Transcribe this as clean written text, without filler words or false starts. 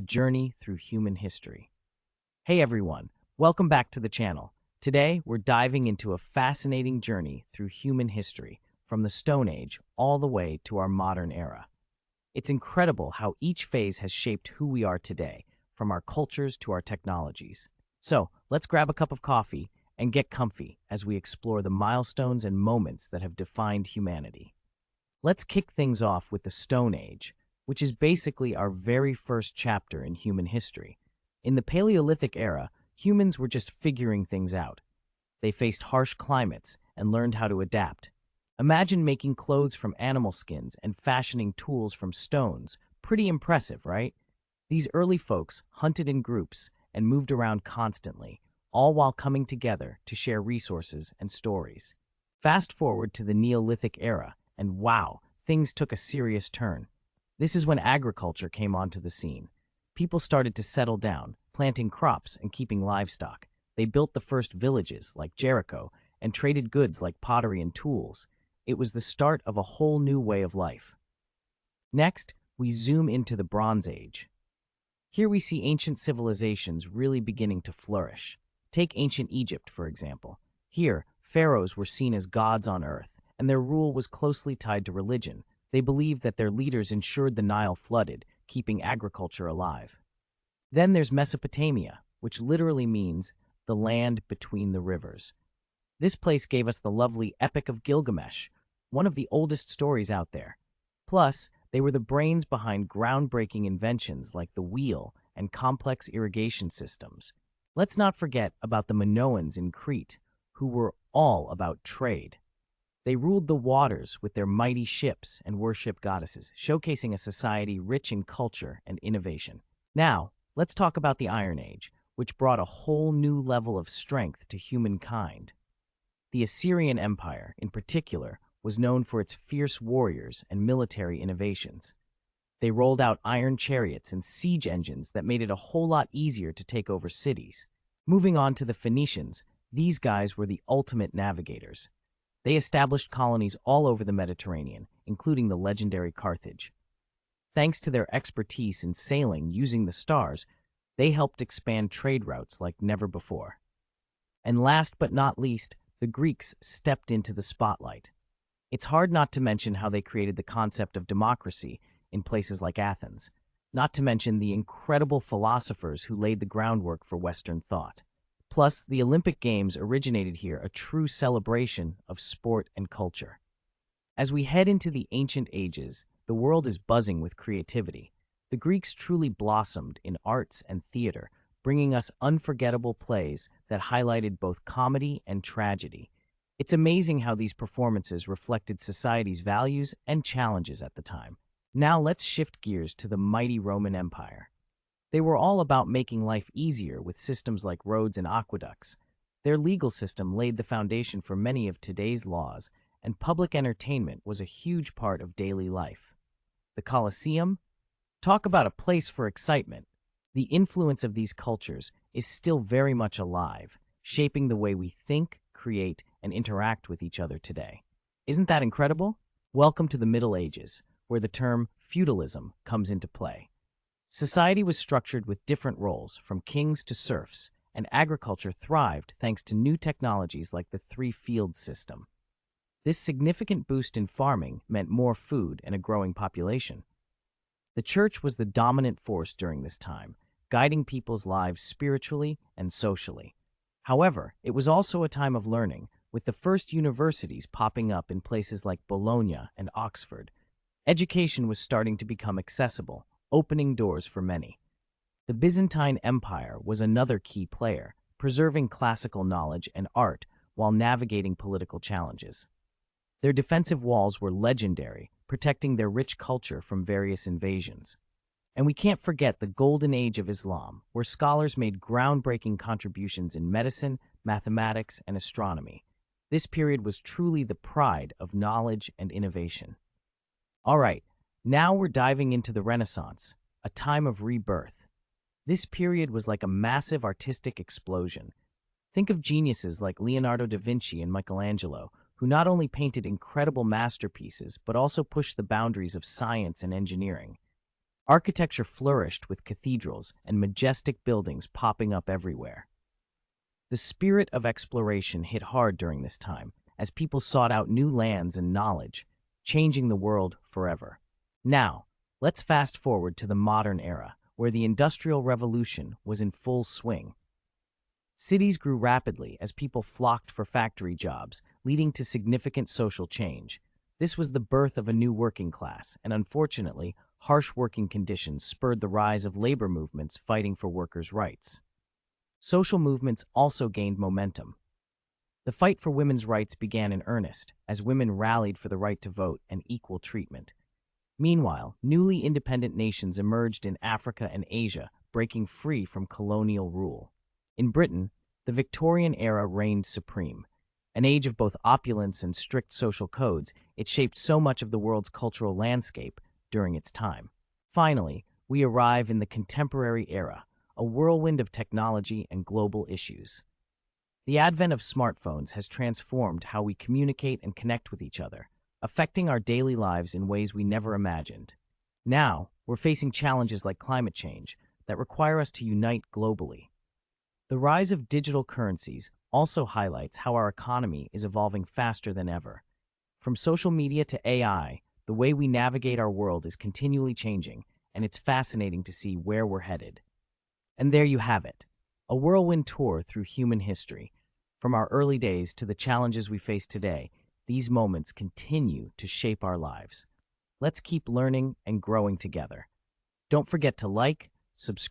a journey through human history. Hey everyone, welcome back to the channel. Today, we're diving into a fascinating journey through human history, from the Stone Age all the way to our modern era. It's incredible how each phase has shaped who we are today, from our cultures to our technologies. So, let's grab a cup of coffee and get comfy as we explore the milestones and moments that have defined humanity. Let's kick things off with the Stone Age, which is basically our very first chapter in human history. In the Paleolithic era, humans were just figuring things out. They faced harsh climates and learned how to adapt. Imagine making clothes from animal skins and fashioning tools from stones. Pretty impressive, right? These early folks hunted in groups and moved around constantly, all while coming together to share resources and stories. Fast forward to the Neolithic era, and wow, things took a serious turn. This is when agriculture came onto the scene. People started to settle down, planting crops and keeping livestock. They built the first villages, like Jericho, and traded goods like pottery and tools. It was the start of a whole new way of life. Next, we zoom into the Bronze Age. Here we see ancient civilizations really beginning to flourish. Take ancient Egypt, for example. Here, pharaohs were seen as gods on earth, and their rule was closely tied to religion. They believed that their leaders ensured the Nile flooded, keeping agriculture alive. Then there's Mesopotamia, which literally means the land between the rivers. This place gave us the lovely Epic of Gilgamesh, one of the oldest stories out there. Plus, they were the brains behind groundbreaking inventions like the wheel and complex irrigation systems. Let's not forget about the Minoans in Crete, who were all about trade. They ruled the waters with their mighty ships and worshipped goddesses, showcasing a society rich in culture and innovation. Now, let's talk about the Iron Age, which brought a whole new level of strength to humankind. The Assyrian Empire, in particular, was known for its fierce warriors and military innovations. They rolled out iron chariots and siege engines that made it a whole lot easier to take over cities. Moving on to the Phoenicians, these guys were the ultimate navigators. They established colonies all over the Mediterranean, including the legendary Carthage. Thanks to their expertise in sailing using the stars, they helped expand trade routes like never before. And last but not least, the Greeks stepped into the spotlight. It's hard not to mention how they created the concept of democracy in places like Athens, not to mention the incredible philosophers who laid the groundwork for Western thought. Plus, the Olympic Games originated here, a true celebration of sport and culture. As we head into the ancient ages, the world is buzzing with creativity. The Greeks truly blossomed in arts and theater, bringing us unforgettable plays that highlighted both comedy and tragedy. It's amazing how these performances reflected society's values and challenges at the time. Now let's shift gears to the mighty Roman Empire. They were all about making life easier with systems like roads and aqueducts. Their legal system laid the foundation for many of today's laws, and public entertainment was a huge part of daily life. The Colosseum? Talk about a place for excitement. The influence of these cultures is still very much alive, shaping the way we think, create, and interact with each other today. Isn't that incredible? Welcome to the Middle Ages, where the term feudalism comes into play. Society was structured with different roles, from kings to serfs, and agriculture thrived thanks to new technologies like the three-field system. This significant boost in farming meant more food and a growing population. The church was the dominant force during this time, guiding people's lives spiritually and socially. However, it was also a time of learning, with the first universities popping up in places like Bologna and Oxford. Education was starting to become accessible, opening doors for many. The Byzantine Empire was another key player, preserving classical knowledge and art while navigating political challenges. Their defensive walls were legendary, protecting their rich culture from various invasions. And we can't forget the Golden Age of Islam, where scholars made groundbreaking contributions in medicine, mathematics, and astronomy. This period was truly the pride of knowledge and innovation. All right, now we're diving into the Renaissance, a time of rebirth. This period was like a massive artistic explosion. Think of geniuses like Leonardo da Vinci and Michelangelo, who not only painted incredible masterpieces but also pushed the boundaries of science and engineering. Architecture flourished with cathedrals and majestic buildings popping up everywhere. The spirit of exploration hit hard during this time as people sought out new lands and knowledge, changing the world forever. Now, let's fast forward to the modern era, where the Industrial Revolution was in full swing. Cities grew rapidly as people flocked for factory jobs, leading to significant social change. This was the birth of a new working class, and unfortunately, harsh working conditions spurred the rise of labor movements fighting for workers' rights. Social movements also gained momentum. The fight for women's rights began in earnest, as women rallied for the right to vote and equal treatment. Meanwhile, newly independent nations emerged in Africa and Asia, breaking free from colonial rule. In Britain, the Victorian era reigned supreme. An age of both opulence and strict social codes, it shaped so much of the world's cultural landscape during its time. Finally, we arrive in the contemporary era, a whirlwind of technology and global issues. The advent of smartphones has transformed how we communicate and connect with each other, affecting our daily lives in ways we never imagined. Now, we're facing challenges like climate change that require us to unite globally. The rise of digital currencies also highlights how our economy is evolving faster than ever. From social media to AI, the way we navigate our world is continually changing, and it's fascinating to see where we're headed. And there you have it, a whirlwind tour through human history. From our early days to the challenges we face today, these moments continue to shape our lives. Let's keep learning and growing together. Don't forget to like, subscribe,